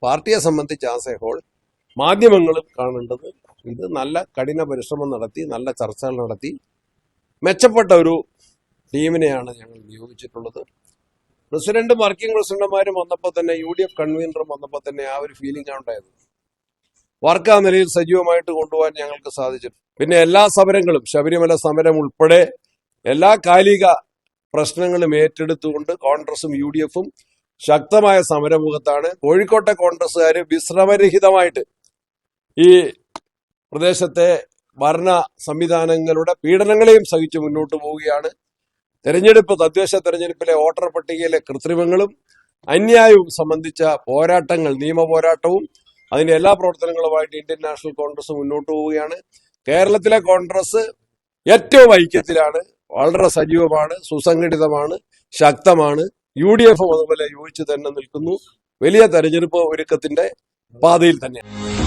പാർട്ടിയെ സംബന്ധിച്ച് as A whole മാധ്യമങ്ങളും കാണേണ്ടത് ഇത് നല്ല കഠിന പരിശ്രമം നടത്തി നല്ല ചർച്ചകൾ നടത്തി മെച്ചപ്പെട്ട ഒരു ടീമിനെയാണ് ഞങ്ങൾ നിയോഗിച്ചിട്ടുള്ളത്. പ്രസിഡന്റും വർക്കിംഗ് പ്രസിഡന്റുമാരും വന്നപ്പോൾ തന്നെ UDF കൺവീനറും വന്നപ്പോൾ തന്നെ ആ ഒരു ഫീലിംഗ് ആണ് ഉണ്ടായത്. വർക്ക് ആ നിലയിൽ സജീവമായിട്ട് കൊണ്ടുപോകാൻ ഞങ്ങൾക്ക് സാധിച്ചു. പിന്നെ എല്ലാ സമരങ്ങളും ശബരിമല സമരം ഉൾപ്പെടെ എല്ലാ കാലിക പ്രശ്നങ്ങളും ഏറ്റെടുത്തുകൊണ്ട് കോൺഗ്രസും UDFും ശക്തമായ സമരമുഖത്താണ്. കോഴിക്കോട്ടെ കോൺഗ്രസ്സുകാർ വിശ്രമരഹിതമായിട്ട് ഈ പ്രദേശത്തെ ഭരണ സംവിധാനങ്ങളുടെ പീഡനങ്ങളെയും സഹിച്ച് മുന്നോട്ട് പോവുകയാണ്. തദ്ദേശ തെരഞ്ഞെടുപ്പിലെ വോട്ടർ പട്ടികയിലെ കൃത്രിമങ്ങളും അന്യായവും സംബന്ധിച്ച പോരാട്ടങ്ങൾ, നിയമ പോരാട്ടവും അതിന്റെ എല്ലാ പ്രവർത്തനങ്ങളുമായിട്ട് ഇന്ത്യൻ നാഷണൽ കോൺഗ്രസ് മുന്നോട്ട് പോവുകയാണ്. കേരളത്തിലെ കോൺഗ്രസ് ഏറ്റവും ഐക്യത്തിലാണ്, വളരെ സജീവമാണ്, സുസംഘടിതമാണ്, ശക്തമാണ്. UDFും അതുപോലെ യോജിച്ച് തന്നെ നിൽക്കുന്നു. വലിയ തെരഞ്ഞെടുപ്പ് ഒരുക്കത്തിന്റെ പാതയിൽ തന്നെയാണ്.